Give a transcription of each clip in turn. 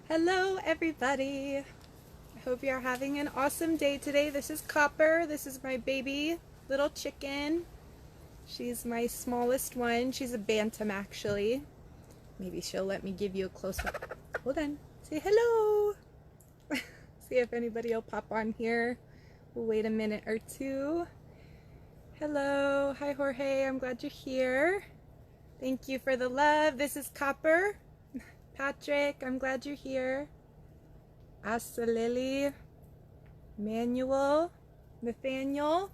Hello everybody! I hope you're having an awesome day today. This is Copper. This is my baby little chicken. She's my smallest one. She's a bantam actually. Maybe she'll let me give you a close-up. Hold on. Say hello! See if anybody will pop on here. We'll wait a minute or two. Hello. Hi Jorge. I'm glad you're here. Thank you for the love. This is Copper. Patrick, I'm glad you're here. Asa Lily, Manuel, Nathaniel,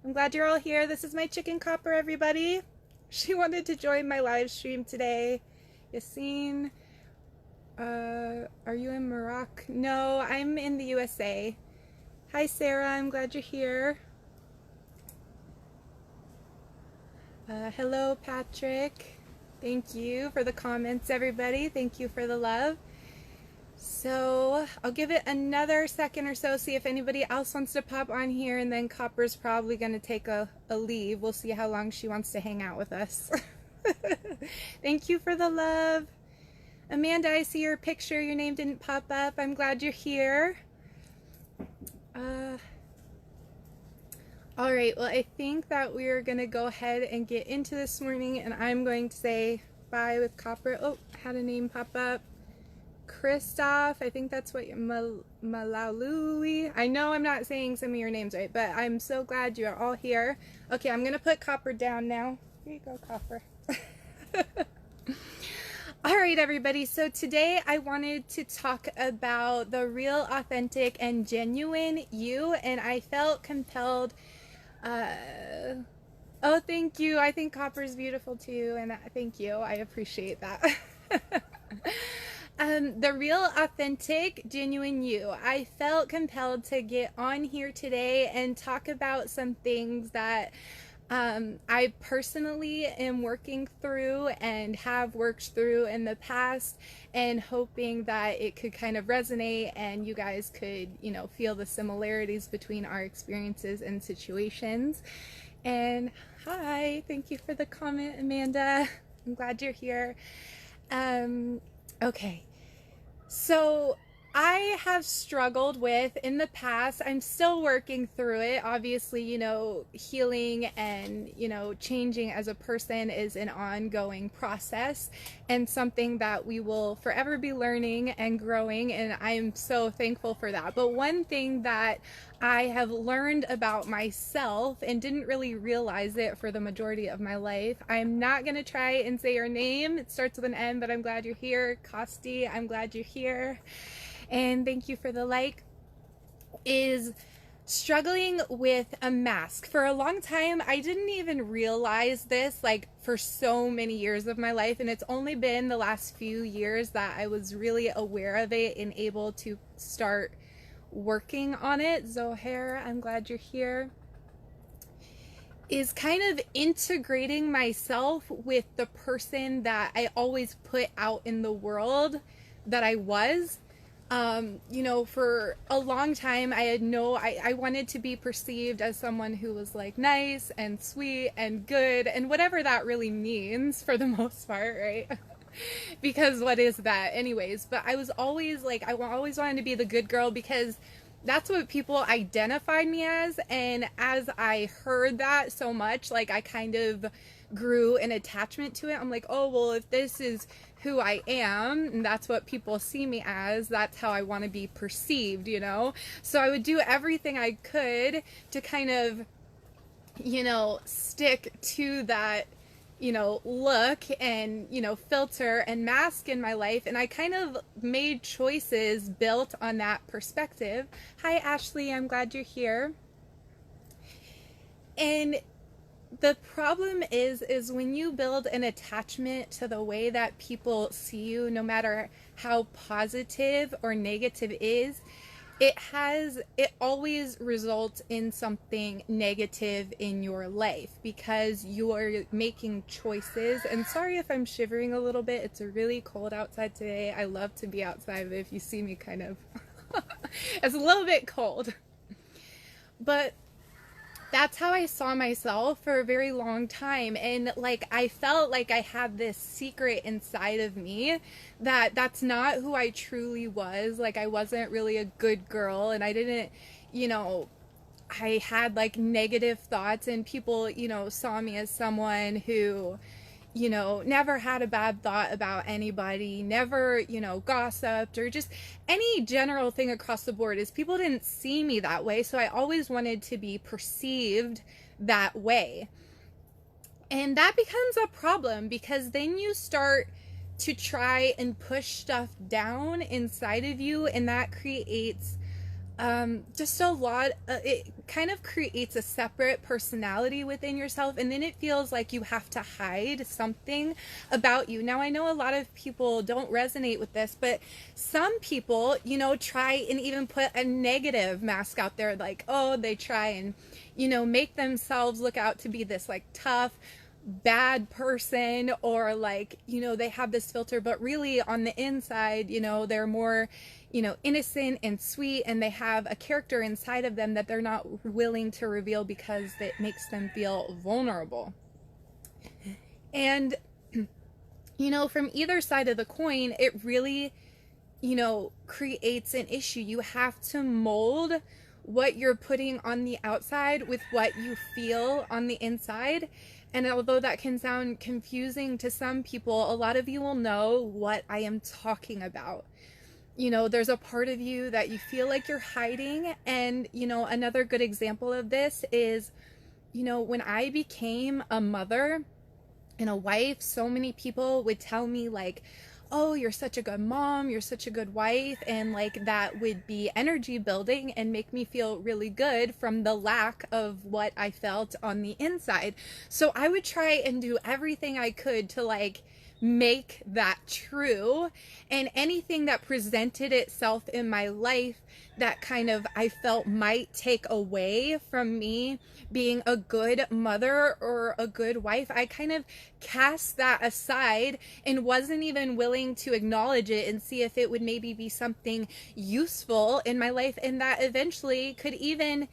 I'm glad you're all here. This is my chicken Copper, everybody. She wanted to join my live stream today. Yassine, are you in Morocco? No, I'm in the USA. Hi Sarah, I'm glad you're here. Hello Patrick. Thank you for the comments, everybody. Thank you for the love. So I'll give it another second or so, see if anybody else wants to pop on here, and then Copper's probably going to take a leave. We'll see how long she wants to hang out with us. Thank you for the love. Amanda, I see your picture. Your name didn't pop up. I'm glad you're here. All right, well, I think that we're going to go ahead and get into this morning, and I'm going to say bye with Copper. Oh, I had a name pop up. Christoph, I think that's what Malalui. I know I'm not saying some of your names right, but I'm so glad you're all here. Okay, I'm going to put Copper down now. Here you go, Copper. All right, everybody. So today I wanted to talk about the real, authentic, and genuine you, and I felt compelled. Oh, thank you. I think Copper's beautiful too, and thank you. I appreciate that. The real, authentic, genuine you. I felt compelled to get on here today and talk about some things that I personally am working through and have worked through in the past, and hoping that it could kind of resonate and you guys could, you know, feel the similarities between our experiences and situations. And hi, thank you for the comment, Amanda. I'm glad you're here. Okay. So I have struggled with in the past, I'm still working through it. Obviously, you know, healing and, you know, changing as a person is an ongoing process and something that we will forever be learning and growing. And I'm so thankful for that. But one thing that I have learned about myself and didn't really realize it for the majority of my life. I'm not going to try and say your name. It starts with an N, but I'm glad you're here. Costi, I'm glad you're here. And thank you for the like. Is struggling with a mask. For a long time, I didn't even realize this, like for so many years of my life, and it's only been the last few years that I was really aware of it and able to start working on it. Zohair, I'm glad you're here. Is kind of integrating myself with the person that I always put out in the world that I was. You know, for a long time, I wanted to be perceived as someone who was like nice and sweet and good and whatever that really means for the most part, right? Because what is that anyways? But I was always like, I always wanted to be the good girl because that's what people identified me as. And as I heard that so much, like I kind of grew an attachment to it. I'm like, oh, well, if this is who I am and that's what people see me as, that's how I want to be perceived, you know? So I would do everything I could to kind of, you know, stick to that, you know, look and, you know, filter and mask in my life. And I kind of made choices built on that perspective. Hi, Ashley. I'm glad you're here. And the problem is when you build an attachment to the way that people see you, no matter how positive or negative it is, it always results in something negative in your life because you are making choices. And sorry if I'm shivering a little bit. It's really cold outside today. I love to be outside, but if you see me kind of, it's a little bit cold. But that's how I saw myself for a very long time. And like, I felt like I had this secret inside of me that that's not who I truly was. Like, I wasn't really a good girl, and I didn't, you know, I had like negative thoughts, and people, saw me as someone who, never had a bad thought about anybody, never, gossiped, or just any general thing across the board. Is people didn't see me that way. So I always wanted to be perceived that way. And that becomes a problem, because then you start to try and push stuff down inside of you, and that creates just a lot. It kind of creates a separate personality within yourself, and then it feels like you have to hide something about you. Now, I know a lot of people don't resonate with this, but some people, try and even put a negative mask out there, like, oh, they try and, make themselves look out to be this like tough, bad person, or like, they have this filter, but really on the inside, they're more, innocent and sweet, and they have a character inside of them that they're not willing to reveal because it makes them feel vulnerable. And, from either side of the coin, it really, creates an issue. You have to mold what you're putting on the outside with what you feel on the inside. And although that can sound confusing to some people, a lot of you will know what I am talking about. There's a part of you that you feel like you're hiding. And, another good example of this is, when I became a mother and a wife, so many people would tell me like, oh, you're such a good mom, you're such a good wife, and like that would be energy building and make me feel really good from the lack of what I felt on the inside. So I would try and do everything I could to like make that true, and anything that presented itself in my life that kind of I felt might take away from me being a good mother or a good wife, I kind of cast that aside and wasn't even willing to acknowledge it and see if it would maybe be something useful in my life, and that eventually could even,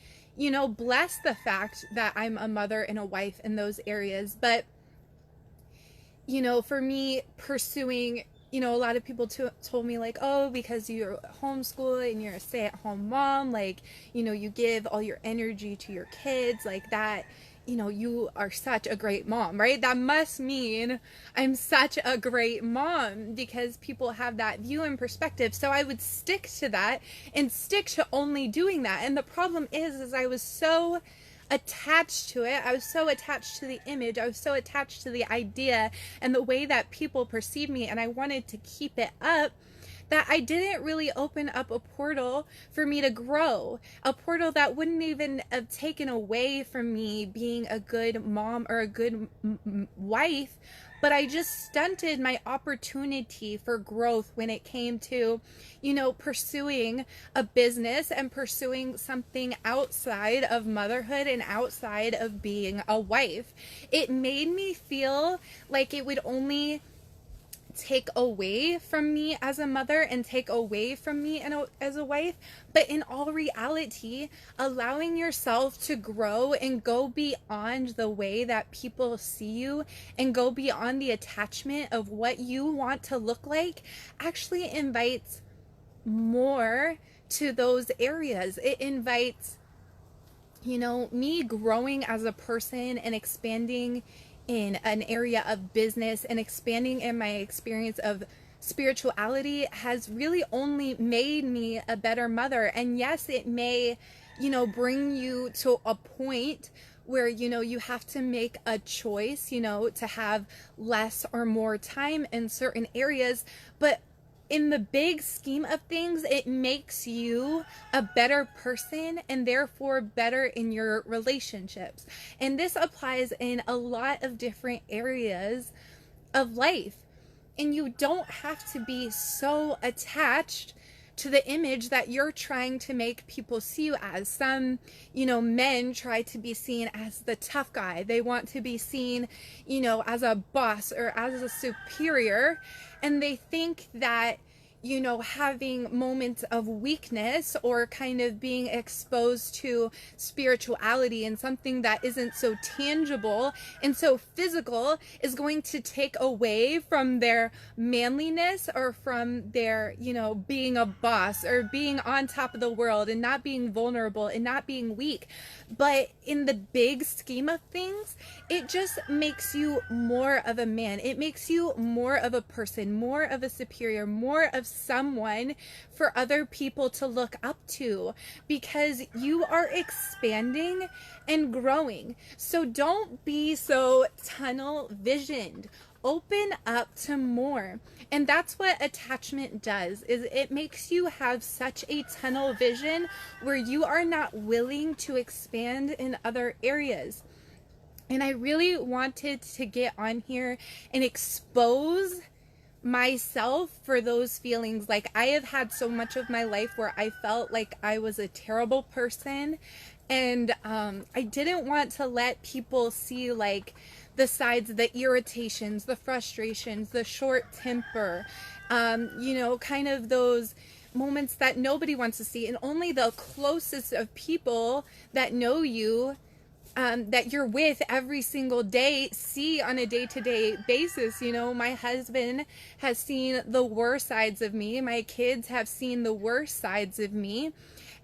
bless the fact that I'm a mother and a wife in those areas. But for me pursuing, a lot of people told me like, oh, because you're homeschool and you're a stay-at-home mom, like, you give all your energy to your kids like that, you are such a great mom, right? That must mean I'm such a great mom, because people have that view and perspective. So I would stick to that and stick to only doing that. And the problem is I was so attached to it. I was so attached to the image. I was so attached to the idea and the way that people perceive me, and I wanted to keep it up, that I didn't really open up a portal for me to grow, a portal that wouldn't even have taken away from me being a good mom or a good wife, but I just stunted my opportunity for growth when it came to, pursuing a business and pursuing something outside of motherhood and outside of being a wife. It made me feel like it would only take away from me as a mother and take away from me as a wife. But in all reality, allowing yourself to grow and go beyond the way that people see you and go beyond the attachment of what you want to look like actually invites more to those areas. It invites, me growing as a person and expanding in an area of business and expanding in my experience of spirituality has really only made me a better mother. And yes, it may, bring you to a point where, you have to make a choice, to have less or more time in certain areas. But in the big scheme of things, it makes you a better person and therefore better in your relationships. And this applies in a lot of different areas of life. And you don't have to be so attached to the image that you're trying to make people see you as. Some, men try to be seen as the tough guy. They want to be seen, as a boss or as a superior. And they think that, you know, having moments of weakness or kind of being exposed to spirituality and something that isn't so tangible and so physical is going to take away from their manliness or from their, you know, being a boss or being on top of the world and not being vulnerable and not being weak. But in the big scheme of things, it just makes you more of a man. It makes you more of a person, more of a superior, more of someone for other people to look up to, because you are expanding and growing. So don't be so tunnel visioned. Open up to more. And that's what attachment does, is it makes you have such a tunnel vision where you are not willing to expand in other areas. And I really wanted to get on here and expose myself for those feelings. Like, I have had so much of my life where I felt like I was a terrible person, and I didn't want to let people see like the sides, the irritations, the frustrations, the short temper, you know, kind of those moments that nobody wants to see, and only the closest of people that know you, that you're with every single day, see on a day-to-day basis. You know, my husband has seen the worst sides of me. My kids have seen the worst sides of me.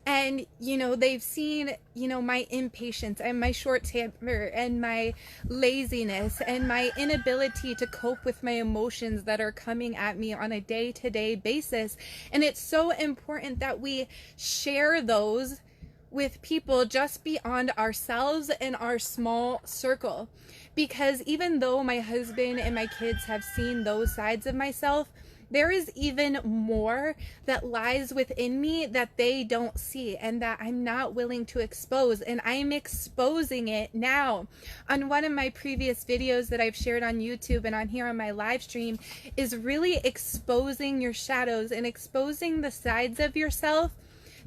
And, you know, they've seen, you know, my impatience and my short temper and my laziness and my inability to cope with my emotions that are coming at me on a day-to-day basis. And it's so important that we share those with people just beyond ourselves and our small circle. Because even though my husband and my kids have seen those sides of myself, there is even more that lies within me that they don't see and that I'm not willing to expose. And I'm exposing it now. On one of my previous videos that I've shared on YouTube and on here on my live stream is really exposing your shadows and exposing the sides of yourself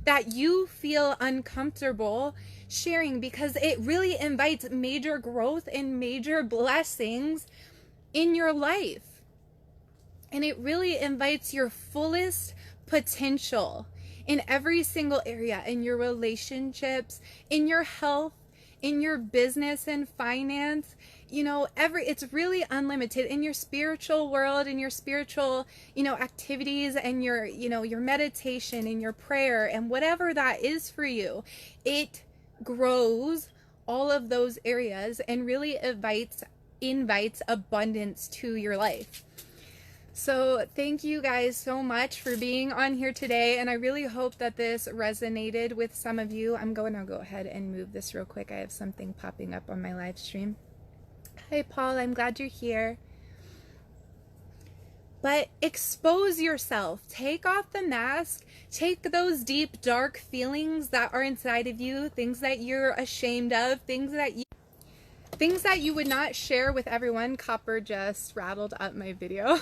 that you feel uncomfortable sharing, because it really invites major growth and major blessings in your life. And it really invites your fullest potential in every single area, in your relationships, in your health, in your business and finance. You know, it's really unlimited in your spiritual world, in your spiritual, you know, activities, and your, you know, your meditation and your prayer and whatever that is for you. It grows all of those areas and really invites abundance to your life. So thank you guys so much for being on here today, and I really hope that this resonated with some of you. I'm going to go ahead and move this real quick. I have something popping up on my live stream. Hi Paul, I'm glad you're here. But expose yourself. Take off the mask. Take those deep, dark feelings that are inside of you, things that you're ashamed of, things that you would not share with everyone. Copper just rattled up my video.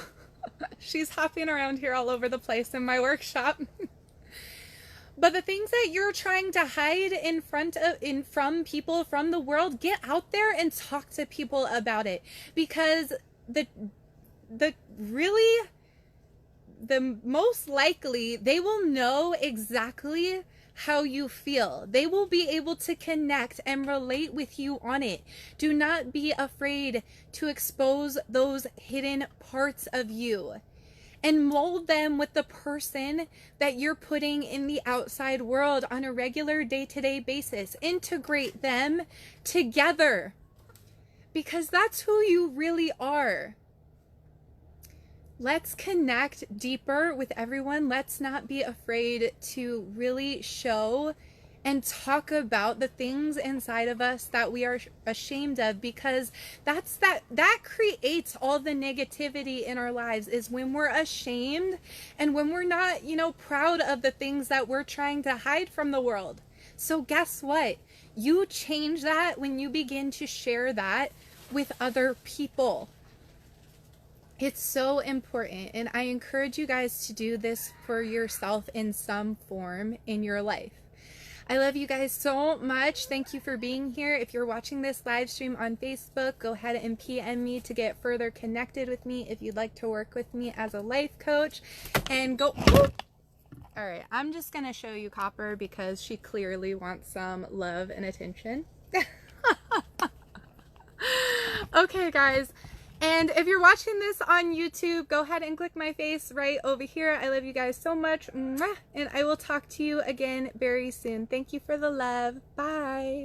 She's hopping around here all over the place in my workshop. But the things that you're trying to hide from people, from the world, get out there and talk to people about it. Because the most likely they will know exactly how you feel. They will be able to connect and relate with you on it. Do not be afraid to expose those hidden parts of you and mold them with the person that you're putting in the outside world on a regular day-to-day basis. Integrate them together, because that's who you really are. Let's connect deeper with everyone. Let's not be afraid to really show and talk about the things inside of us that we are ashamed of, because that creates all the negativity in our lives, is when we're ashamed and when we're not, you know, proud of the things that we're trying to hide from the world. So guess what? You change that when you begin to share that with other people. It's so important, and I encourage you guys to do this for yourself in some form in your life. I love you guys so much. Thank you for being here. If you're watching this live stream on Facebook, go ahead and PM me to get further connected with me if you'd like to work with me as a life coach. And go... All right, I'm just going to show you Copper because she clearly wants some love and attention. Okay, guys. And if you're watching this on YouTube, go ahead and click my face right over here. I love you guys so much. And I will talk to you again very soon. Thank you for the love. Bye.